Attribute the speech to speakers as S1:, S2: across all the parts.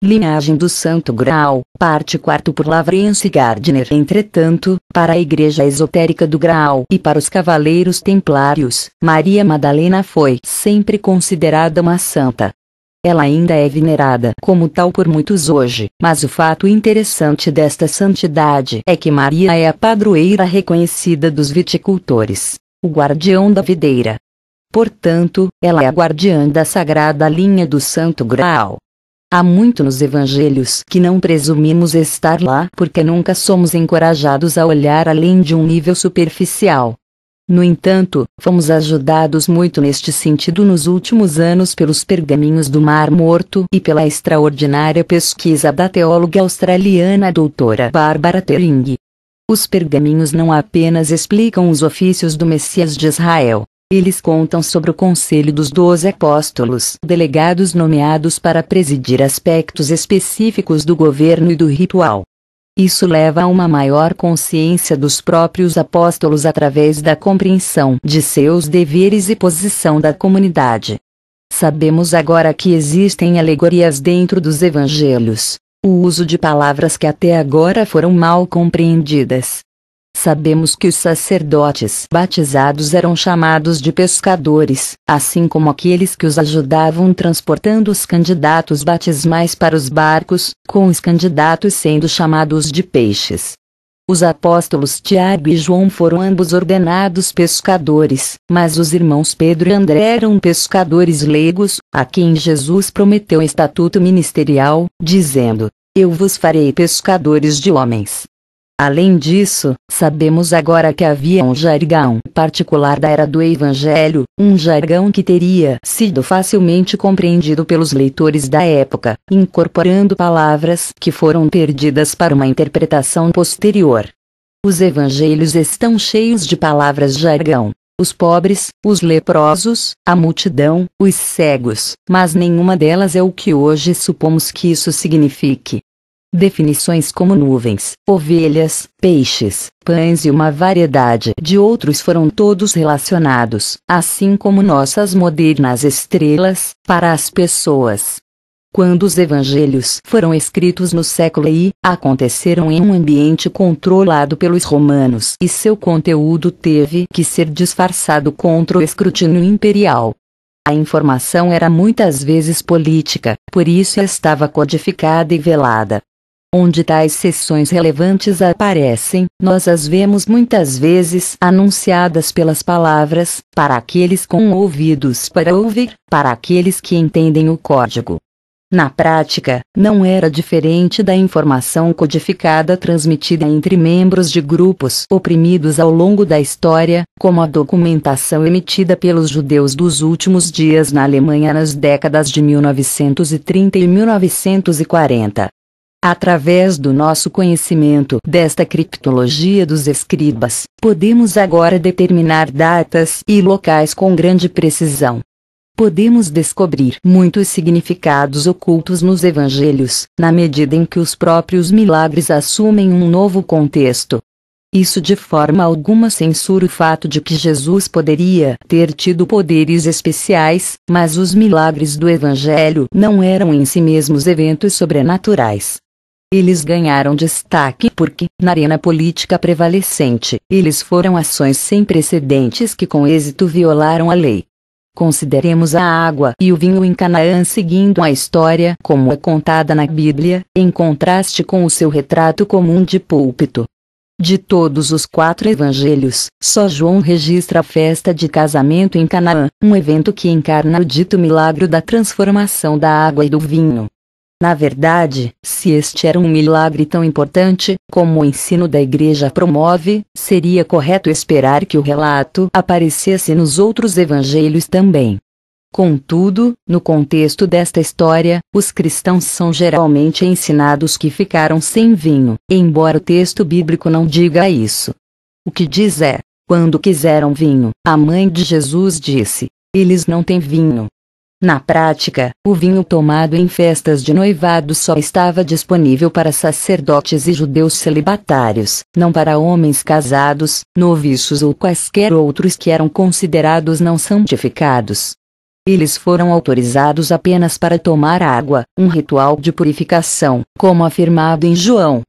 S1: Linhagem do Santo Graal, parte 4 por Lawrence Gardner. Entretanto, para a Igreja Esotérica do Graal e para os Cavaleiros Templários, Maria Madalena foi sempre considerada uma santa. Ela ainda é venerada como tal por muitos hoje, mas o fato interessante desta santidade é que Maria é a padroeira reconhecida dos viticultores, o guardião da videira. Portanto, ela é a guardiã da sagrada linha do Santo Graal. Há muito nos evangelhos que não presumimos estar lá porque nunca somos encorajados a olhar além de um nível superficial. No entanto, fomos ajudados muito neste sentido nos últimos anos pelos pergaminhos do Mar Morto e pela extraordinária pesquisa da teóloga australiana doutora Barbara Tering. Os pergaminhos não apenas explicam os ofícios do Messias de Israel. Eles contam sobre o conselho dos 12 apóstolos, delegados nomeados para presidir aspectos específicos do governo e do ritual. Isso leva a uma maior consciência dos próprios apóstolos através da compreensão de seus deveres e posição da comunidade. Sabemos agora que existem alegorias dentro dos evangelhos, o uso de palavras que até agora foram mal compreendidas. Sabemos que os sacerdotes batizados eram chamados de pescadores, assim como aqueles que os ajudavam transportando os candidatos batismais para os barcos, com os candidatos sendo chamados de peixes. Os apóstolos Tiago e João foram ambos ordenados pescadores, mas os irmãos Pedro e André eram pescadores leigos, a quem Jesus prometeu um estatuto ministerial, dizendo: "Eu vos farei pescadores de homens". Além disso, sabemos agora que havia um jargão particular da era do Evangelho, um jargão que teria sido facilmente compreendido pelos leitores da época, incorporando palavras que foram perdidas para uma interpretação posterior. Os evangelhos estão cheios de palavras jargão. Os pobres, os leprosos, a multidão, os cegos, mas nenhuma delas é o que hoje supomos que isso signifique. Definições como nuvens, ovelhas, peixes, pães e uma variedade de outros foram todos relacionados, assim como nossas modernas estrelas, para as pessoas. Quando os evangelhos foram escritos no século I, aconteceram em um ambiente controlado pelos romanos e seu conteúdo teve que ser disfarçado contra o escrutínio imperial. A informação era muitas vezes política, por isso estava codificada e velada. Onde tais seções relevantes aparecem, nós as vemos muitas vezes anunciadas pelas palavras, para aqueles com ouvidos para ouvir, para aqueles que entendem o código. Na prática, não era diferente da informação codificada transmitida entre membros de grupos oprimidos ao longo da história, como a documentação emitida pelos judeus dos últimos dias na Alemanha nas décadas de 1930 e 1940. Através do nosso conhecimento desta criptologia dos escribas, podemos agora determinar datas e locais com grande precisão. Podemos descobrir muitos significados ocultos nos evangelhos, na medida em que os próprios milagres assumem um novo contexto. Isso de forma alguma censura o fato de que Jesus poderia ter tido poderes especiais, mas os milagres do evangelho não eram em si mesmos eventos sobrenaturais. Eles ganharam destaque porque, na arena política prevalecente, eles foram ações sem precedentes que com êxito violaram a lei. Consideremos a água e o vinho em Canaã seguindo a história como é contada na Bíblia, em contraste com o seu retrato comum de púlpito. De todos os 4 evangelhos, só João registra a festa de casamento em Canaã, um evento que encarna o dito milagre da transformação da água e do vinho. Na verdade, se este era um milagre tão importante, como o ensino da Igreja promove, seria correto esperar que o relato aparecesse nos outros evangelhos também. Contudo, no contexto desta história, os cristãos são geralmente ensinados que ficaram sem vinho, embora o texto bíblico não diga isso. O que diz é: quando quiseram vinho, a mãe de Jesus disse: "Eles não têm vinho". Na prática, o vinho tomado em festas de noivado só estava disponível para sacerdotes e judeus celibatários, não para homens casados, noviços ou quaisquer outros que eram considerados não santificados. Eles foram autorizados apenas para tomar água, um ritual de purificação, como afirmado em João.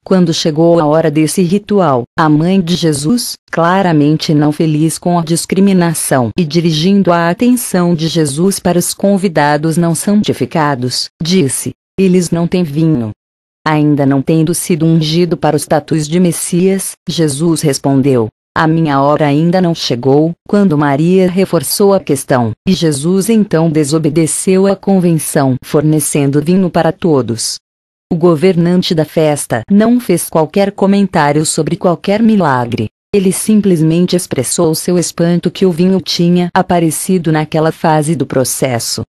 S1: Quando chegou a hora desse ritual, a mãe de Jesus, claramente não feliz com a discriminação e dirigindo a atenção de Jesus para os convidados não santificados, disse: eles não têm vinho. Ainda não tendo sido ungido para o status de Messias, Jesus respondeu: a minha hora ainda não chegou. Quando Maria reforçou a questão, e Jesus então desobedeceu à convenção, fornecendo vinho para todos. O governante da festa não fez qualquer comentário sobre qualquer milagre. Ele simplesmente expressou seu espanto que o vinho tinha aparecido naquela fase do processo.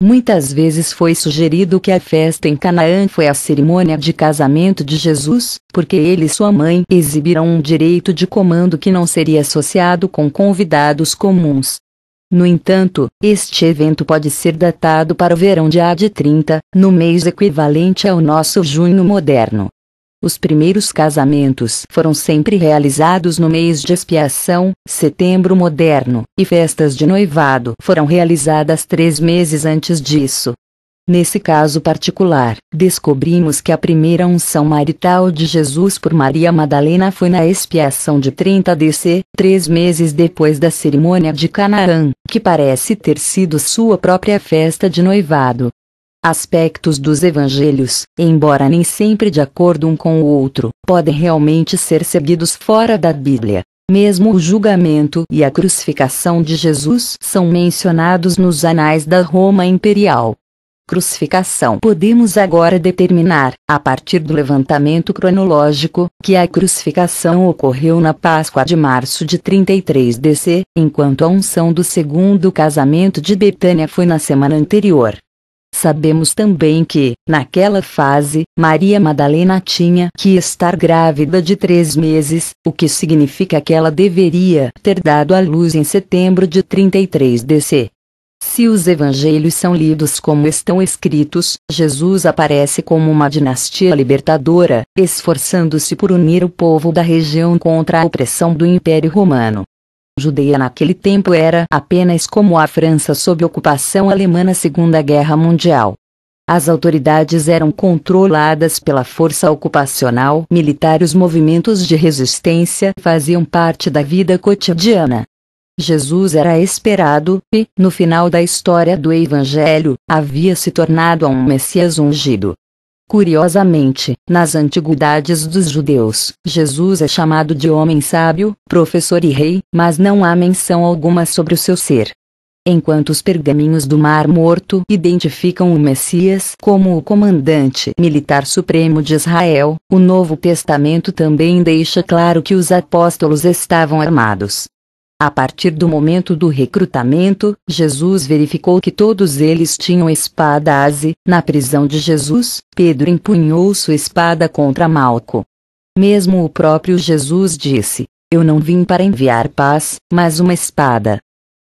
S1: Muitas vezes foi sugerido que a festa em Canaã foi a cerimônia de casamento de Jesus, porque ele e sua mãe exibiram um direito de comando que não seria associado com convidados comuns. No entanto, este evento pode ser datado para o verão de AD 30, no mês equivalente ao nosso junho moderno. Os primeiros casamentos foram sempre realizados no mês de expiação, setembro moderno, e festas de noivado foram realizadas 3 meses antes disso. Nesse caso particular, descobrimos que a primeira unção marital de Jesus por Maria Madalena foi na expiação de 30 DC, 3 meses depois da cerimônia de Canaã, que parece ter sido sua própria festa de noivado. Aspectos dos evangelhos, embora nem sempre de acordo um com o outro, podem realmente ser seguidos fora da Bíblia. Mesmo o julgamento e a crucificação de Jesus são mencionados nos anais da Roma Imperial. Crucificação. Podemos agora determinar, a partir do levantamento cronológico, que a crucificação ocorreu na Páscoa de março de 33 DC, enquanto a unção do segundo casamento de Betânia foi na semana anterior. Sabemos também que, naquela fase, Maria Madalena tinha que estar grávida de 3 meses, o que significa que ela deveria ter dado à luz em setembro de 33 DC. Se os evangelhos são lidos como estão escritos, Jesus aparece como uma dinastia libertadora, esforçando-se por unir o povo da região contra a opressão do Império Romano. Judeia naquele tempo era apenas como a França sob ocupação alemã na Segunda Guerra Mundial. As autoridades eram controladas pela força ocupacional militar e os movimentos de resistência faziam parte da vida cotidiana. Jesus era esperado e, no final da história do Evangelho, havia se tornado um Messias ungido. Curiosamente, nas antiguidades dos judeus, Jesus é chamado de homem sábio, professor e rei, mas não há menção alguma sobre o seu ser. Enquanto os pergaminhos do Mar Morto identificam o Messias como o comandante militar supremo de Israel, o Novo Testamento também deixa claro que os apóstolos estavam armados. A partir do momento do recrutamento, Jesus verificou que todos eles tinham espadas e, na prisão de Jesus, Pedro empunhou sua espada contra Malco. Mesmo o próprio Jesus disse: eu não vim para enviar paz, mas uma espada.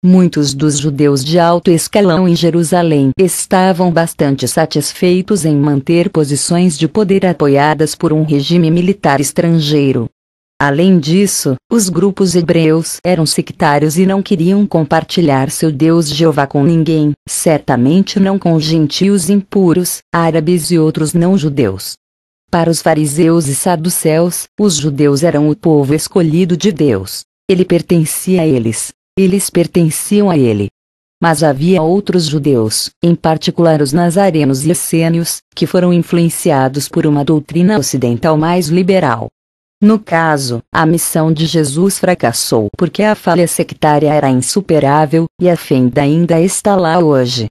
S1: Muitos dos judeus de alto escalão em Jerusalém estavam bastante satisfeitos em manter posições de poder apoiadas por um regime militar estrangeiro. Além disso, os grupos hebreus eram sectários e não queriam compartilhar seu Deus Jeová com ninguém, certamente não com gentios impuros, árabes e outros não-judeus. Para os fariseus e saduceus, os judeus eram o povo escolhido de Deus. Ele pertencia a eles. Eles pertenciam a ele. Mas havia outros judeus, em particular os nazarenos e essênios, que foram influenciados por uma doutrina ocidental mais liberal. No caso, a missão de Jesus fracassou porque a falha sectária era insuperável, e a fenda ainda está lá hoje.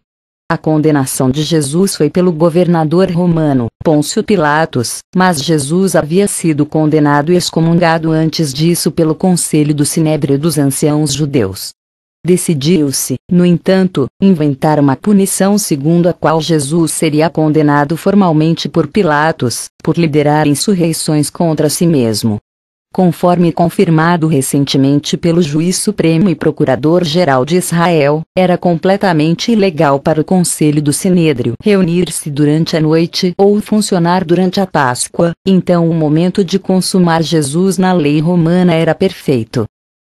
S1: A condenação de Jesus foi pelo governador romano, Pôncio Pilatos, mas Jesus havia sido condenado e excomungado antes disso pelo conselho do Sinédrio dos anciãos judeus. Decidiu-se, no entanto, inventar uma punição segundo a qual Jesus seria condenado formalmente por Pilatos, por liderar insurreições contra si mesmo. Conforme confirmado recentemente pelo juiz supremo e procurador-geral de Israel, era completamente ilegal para o conselho do Sinédrio reunir-se durante a noite ou funcionar durante a Páscoa, então o momento de consumar Jesus na lei romana era perfeito.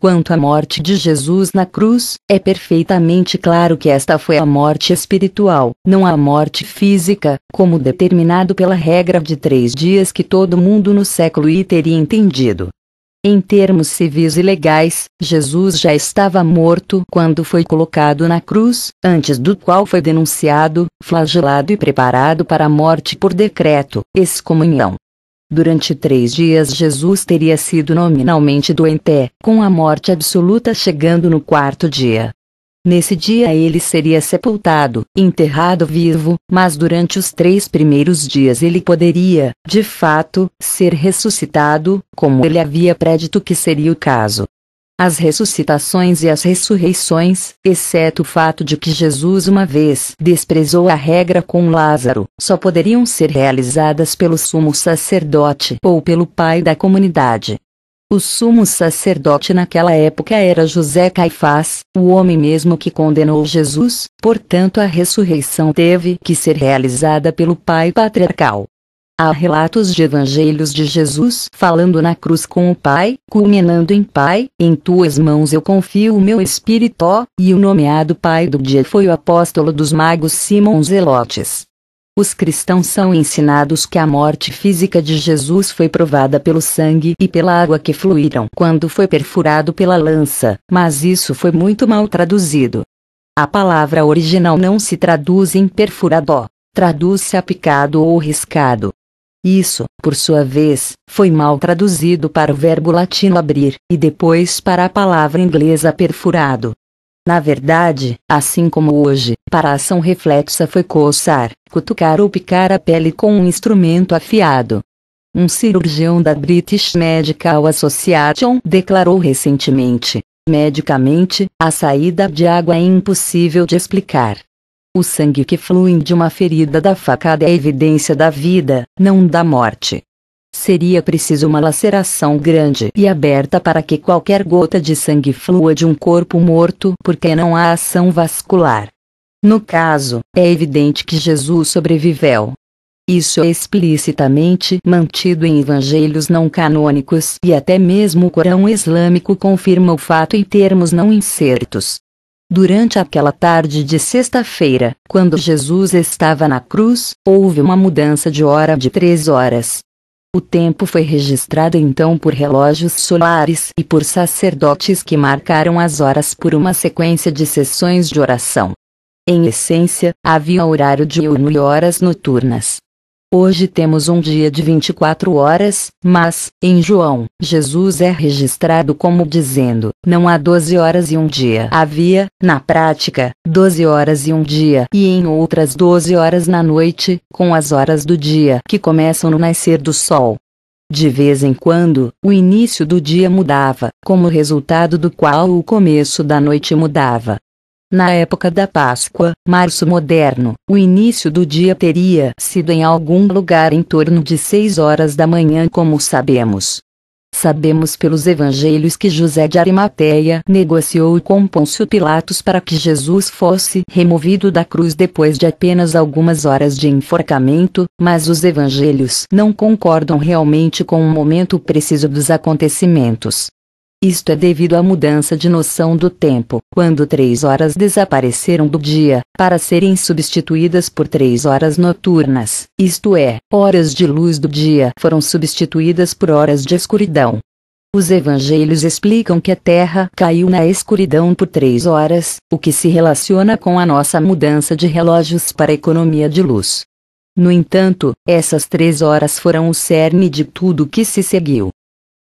S1: Quanto à morte de Jesus na cruz, é perfeitamente claro que esta foi a morte espiritual, não a morte física, como determinado pela regra de 3 dias que todo mundo no século I teria entendido. Em termos civis e legais, Jesus já estava morto quando foi colocado na cruz, antes do qual foi denunciado, flagelado e preparado para a morte por decreto, excomunhão. Durante 3 dias Jesus teria sido nominalmente doente, com a morte absoluta chegando no 4º dia. Nesse dia ele seria sepultado, enterrado vivo, mas durante os 3 primeiros dias ele poderia, de fato, ser ressuscitado, como ele havia predito que seria o caso. As ressuscitações e as ressurreições, exceto o fato de que Jesus uma vez desprezou a regra com Lázaro, só poderiam ser realizadas pelo sumo sacerdote ou pelo pai da comunidade. O sumo sacerdote naquela época era José Caifás, o homem mesmo que condenou Jesus, portanto a ressurreição teve que ser realizada pelo pai patriarcal. Há relatos de evangelhos de Jesus falando na cruz com o Pai, culminando em Pai, em tuas mãos eu confio o meu espírito, e o nomeado pai do dia foi o apóstolo dos magos Simão Zelotes. Os cristãos são ensinados que a morte física de Jesus foi provada pelo sangue e pela água que fluíram quando foi perfurado pela lança, mas isso foi muito mal traduzido. A palavra original não se traduz em perfurado, traduz-se a picado ou riscado. Isso, por sua vez, foi mal traduzido para o verbo latino abrir, e depois para a palavra inglesa perfurado. Na verdade, assim como hoje, para a ação reflexa foi coçar, cutucar ou picar a pele com um instrumento afiado. Um cirurgião da British Medical Association declarou recentemente: medicamente, a saída de água é impossível de explicar. O sangue que flui de uma ferida da facada é evidência da vida, não da morte. Seria preciso uma laceração grande e aberta para que qualquer gota de sangue flua de um corpo morto, porque não há ação vascular. No caso, é evidente que Jesus sobreviveu. Isso é explicitamente mantido em evangelhos não canônicos e até mesmo o Corão Islâmico confirma o fato em termos não incertos. Durante aquela tarde de sexta-feira, quando Jesus estava na cruz, houve uma mudança de hora de 3 horas. O tempo foi registrado então por relógios solares e por sacerdotes que marcaram as horas por uma sequência de sessões de oração. Em essência, havia horário diurno e horas noturnas. Hoje temos um dia de 24 horas, mas, em João, Jesus é registrado como dizendo: não há 12 horas e um dia. Havia, na prática, 12 horas e um dia, e em outras 12 horas na noite, com as horas do dia que começam no nascer do sol. De vez em quando, o início do dia mudava, como resultado do qual o começo da noite mudava. Na época da Páscoa, março moderno, o início do dia teria sido em algum lugar em torno de 6 horas da manhã, como sabemos. Sabemos pelos evangelhos que José de Arimateia negociou com Pôncio Pilatos para que Jesus fosse removido da cruz depois de apenas algumas horas de enforcamento, mas os evangelhos não concordam realmente com o momento preciso dos acontecimentos. Isto é devido à mudança de noção do tempo, quando 3 horas desapareceram do dia, para serem substituídas por 3 horas noturnas, isto é, horas de luz do dia foram substituídas por horas de escuridão. Os evangelhos explicam que a terra caiu na escuridão por 3 horas, o que se relaciona com a nossa mudança de relógios para a economia de luz. No entanto, essas 3 horas foram o cerne de tudo que se seguiu.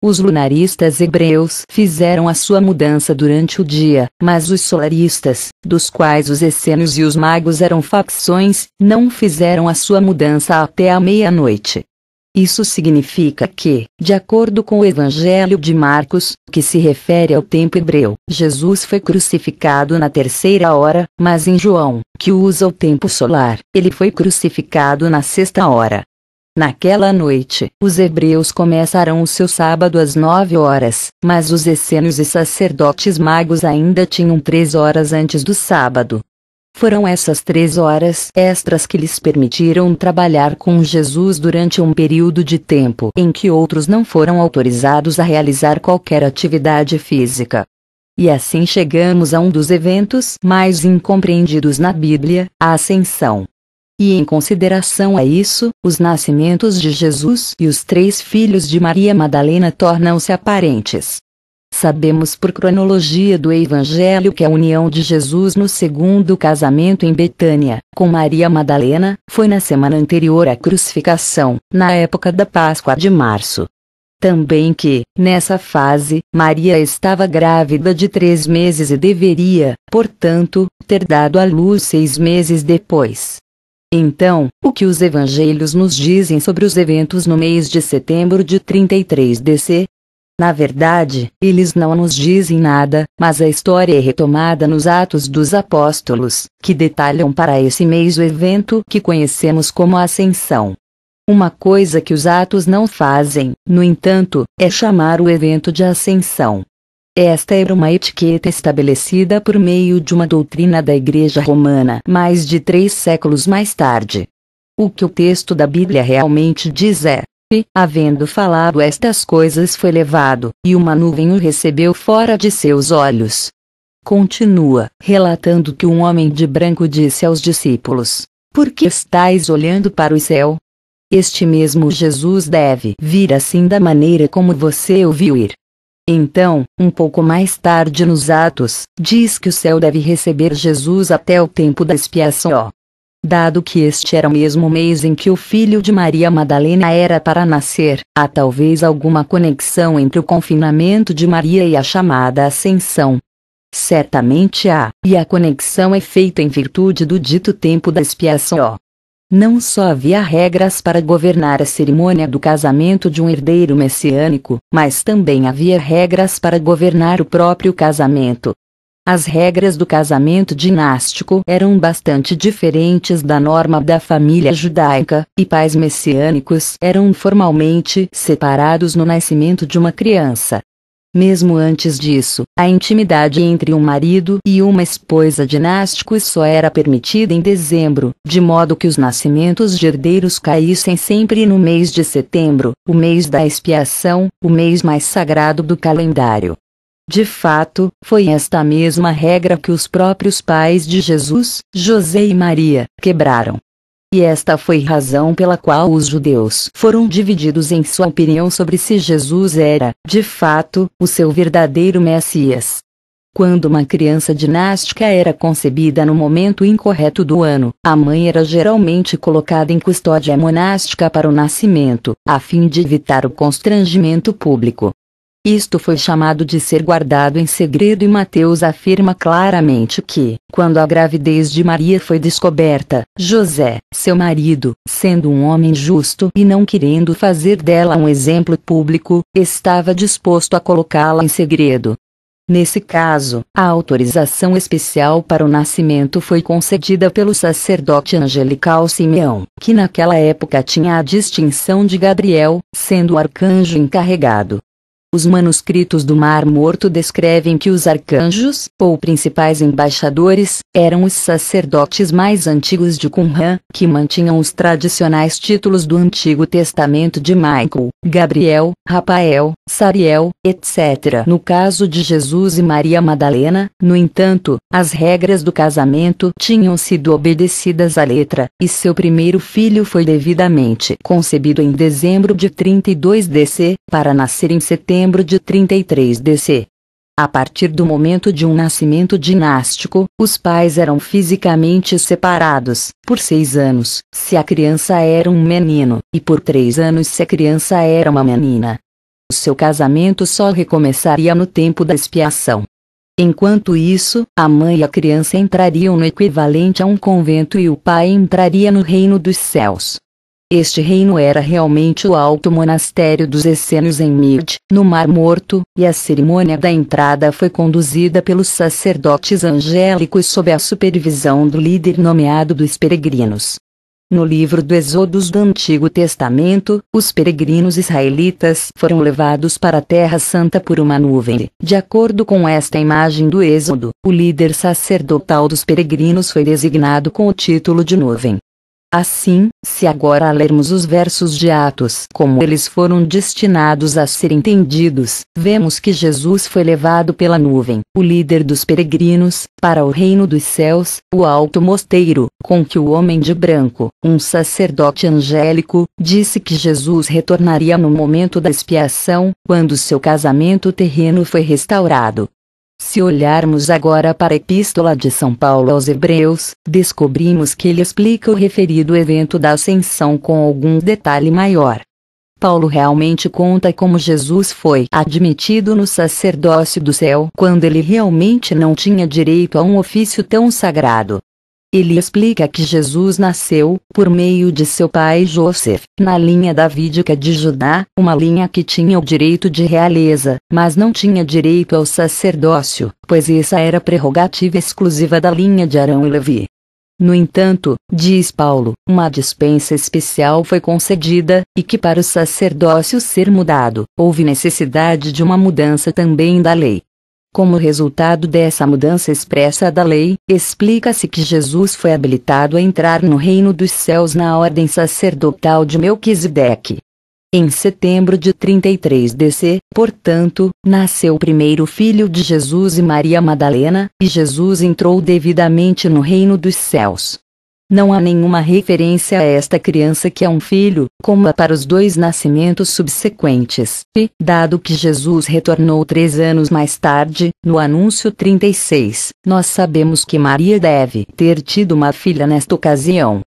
S1: Os lunaristas hebreus fizeram a sua mudança durante o dia, mas os solaristas, dos quais os essênios e os magos eram facções, não fizeram a sua mudança até a meia-noite. Isso significa que, de acordo com o Evangelho de Marcos, que se refere ao tempo hebreu, Jesus foi crucificado na 3ª hora, mas em João, que usa o tempo solar, ele foi crucificado na 6ª hora. Naquela noite, os hebreus começaram o seu sábado às 9 horas, mas os essênios e sacerdotes magos ainda tinham 3 horas antes do sábado. Foram essas 3 horas extras que lhes permitiram trabalhar com Jesus durante um período de tempo em que outros não foram autorizados a realizar qualquer atividade física. E assim chegamos a um dos eventos mais incompreendidos na Bíblia, a Ascensão. E em consideração a isso, os nascimentos de Jesus e os 3 filhos de Maria Madalena tornam-se aparentes. Sabemos por cronologia do Evangelho que a união de Jesus no segundo casamento em Betânia, com Maria Madalena, foi na semana anterior à crucificação, na época da Páscoa de março. Também que, nessa fase, Maria estava grávida de 3 meses e deveria, portanto, ter dado à luz 6 meses depois. Então, o que os evangelhos nos dizem sobre os eventos no mês de setembro de 33 DC? Na verdade, eles não nos dizem nada, mas a história é retomada nos Atos dos Apóstolos, que detalham para esse mês o evento que conhecemos como a Ascensão. Uma coisa que os Atos não fazem, no entanto, é chamar o evento de Ascensão. Esta era uma etiqueta estabelecida por meio de uma doutrina da Igreja Romana mais de 3 séculos mais tarde. O que o texto da Bíblia realmente diz é: e, havendo falado estas coisas, foi levado, e uma nuvem o recebeu fora de seus olhos. Continua, relatando que um homem de branco disse aos discípulos: por que estáis olhando para o céu? Este mesmo Jesus deve vir assim da maneira como você o viu ir. Então, um pouco mais tarde nos Atos, diz que o céu deve receber Jesus até o tempo da expiação. Dado que este era o mesmo mês em que o filho de Maria Madalena era para nascer, há talvez alguma conexão entre o confinamento de Maria e a chamada Ascensão. Certamente há, e a conexão é feita em virtude do dito tempo da expiação. Não só havia regras para governar a cerimônia do casamento de um herdeiro messiânico, mas também havia regras para governar o próprio casamento. As regras do casamento dinástico eram bastante diferentes da norma da família judaica, e pais messiânicos eram formalmente separados no nascimento de uma criança. Mesmo antes disso, a intimidade entre um marido e uma esposa dinásticos só era permitida em dezembro, de modo que os nascimentos de herdeiros caíssem sempre no mês de setembro, o mês da expiação, o mês mais sagrado do calendário. De fato, foi esta mesma regra que os próprios pais de Jesus, José e Maria, quebraram. E esta foi razão pela qual os judeus foram divididos em sua opinião sobre se Jesus era, de fato, o seu verdadeiro Messias. Quando uma criança dinástica era concebida no momento incorreto do ano, a mãe era geralmente colocada em custódia monástica para o nascimento, a fim de evitar o constrangimento público. Isto foi chamado de ser guardado em segredo e Mateus afirma claramente que, quando a gravidez de Maria foi descoberta, José, seu marido, sendo um homem justo e não querendo fazer dela um exemplo público, estava disposto a colocá-la em segredo. Nesse caso, a autorização especial para o nascimento foi concedida pelo sacerdote angelical Simeão, que naquela época tinha a distinção de Gabriel, sendo o arcanjo encarregado. Os manuscritos do Mar Morto descrevem que os arcanjos, ou principais embaixadores, eram os sacerdotes mais antigos de Qumran, que mantinham os tradicionais títulos do Antigo Testamento de Michael, Gabriel, Rafael, Sariel, etc. No caso de Jesus e Maria Madalena, no entanto, as regras do casamento tinham sido obedecidas à letra, e seu primeiro filho foi devidamente concebido em dezembro de 32 DC, para nascer em setembro de 33 DC. A partir do momento de um nascimento dinástico, os pais eram fisicamente separados, por 6 anos, se a criança era um menino, e por 3 anos se a criança era uma menina. O seu casamento só recomeçaria no tempo da expiação. Enquanto isso, a mãe e a criança entrariam no equivalente a um convento e o pai entraria no reino dos céus. Este reino era realmente o alto monastério dos essênios em Mirte, no Mar Morto, e a cerimônia da entrada foi conduzida pelos sacerdotes angélicos sob a supervisão do líder nomeado dos peregrinos. No livro do Êxodos do Antigo Testamento, os peregrinos israelitas foram levados para a Terra Santa por uma nuvem. De acordo com esta imagem do Êxodo, o líder sacerdotal dos peregrinos foi designado com o título de nuvem. Assim, se agora lermos os versos de Atos como eles foram destinados a ser entendidos, vemos que Jesus foi levado pela nuvem, o líder dos peregrinos, para o reino dos céus, o alto mosteiro, com que o homem de branco, um sacerdote angélico, disse que Jesus retornaria no momento da expiação, quando seu casamento terreno foi restaurado. Se olharmos agora para a Epístola de São Paulo aos Hebreus, descobrimos que ele explica o referido evento da ascensão com algum detalhe maior. Paulo realmente conta como Jesus foi admitido no sacerdócio do céu quando ele realmente não tinha direito a um ofício tão sagrado. Ele explica que Jesus nasceu, por meio de seu pai José, na linha davídica de Judá, uma linha que tinha o direito de realeza, mas não tinha direito ao sacerdócio, pois essa era prerrogativa exclusiva da linha de Arão e Levi. No entanto, diz Paulo, uma dispensa especial foi concedida, e que para o sacerdócio ser mudado, houve necessidade de uma mudança também da lei. Como resultado dessa mudança expressa da lei, explica-se que Jesus foi habilitado a entrar no reino dos céus na ordem sacerdotal de Melquisedeque. Em setembro de 33 DC, portanto, nasceu o primeiro filho de Jesus e Maria Madalena, e Jesus entrou devidamente no reino dos céus. Não há nenhuma referência a esta criança que é um filho, como há para os dois nascimentos subsequentes, e, dado que Jesus retornou 3 anos mais tarde, no anúncio 36, nós sabemos que Maria deve ter tido uma filha nesta ocasião.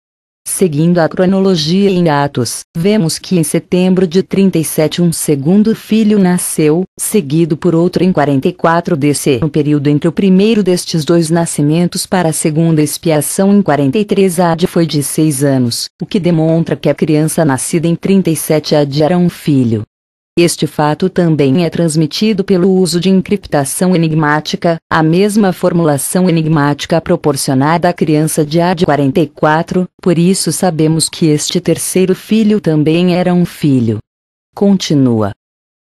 S1: Seguindo a cronologia em Atos, vemos que em setembro de 37 um segundo filho nasceu, seguido por outro em 44 DC. No período entre o primeiro destes dois nascimentos para a segunda expiação em 43 AD foi de 6 anos, o que demonstra que a criança nascida em 37 AD era um filho. Este fato também é transmitido pelo uso de encriptação enigmática, a mesma formulação enigmática proporcionada à criança de AD 44, por isso sabemos que este terceiro filho também era um filho. Continua.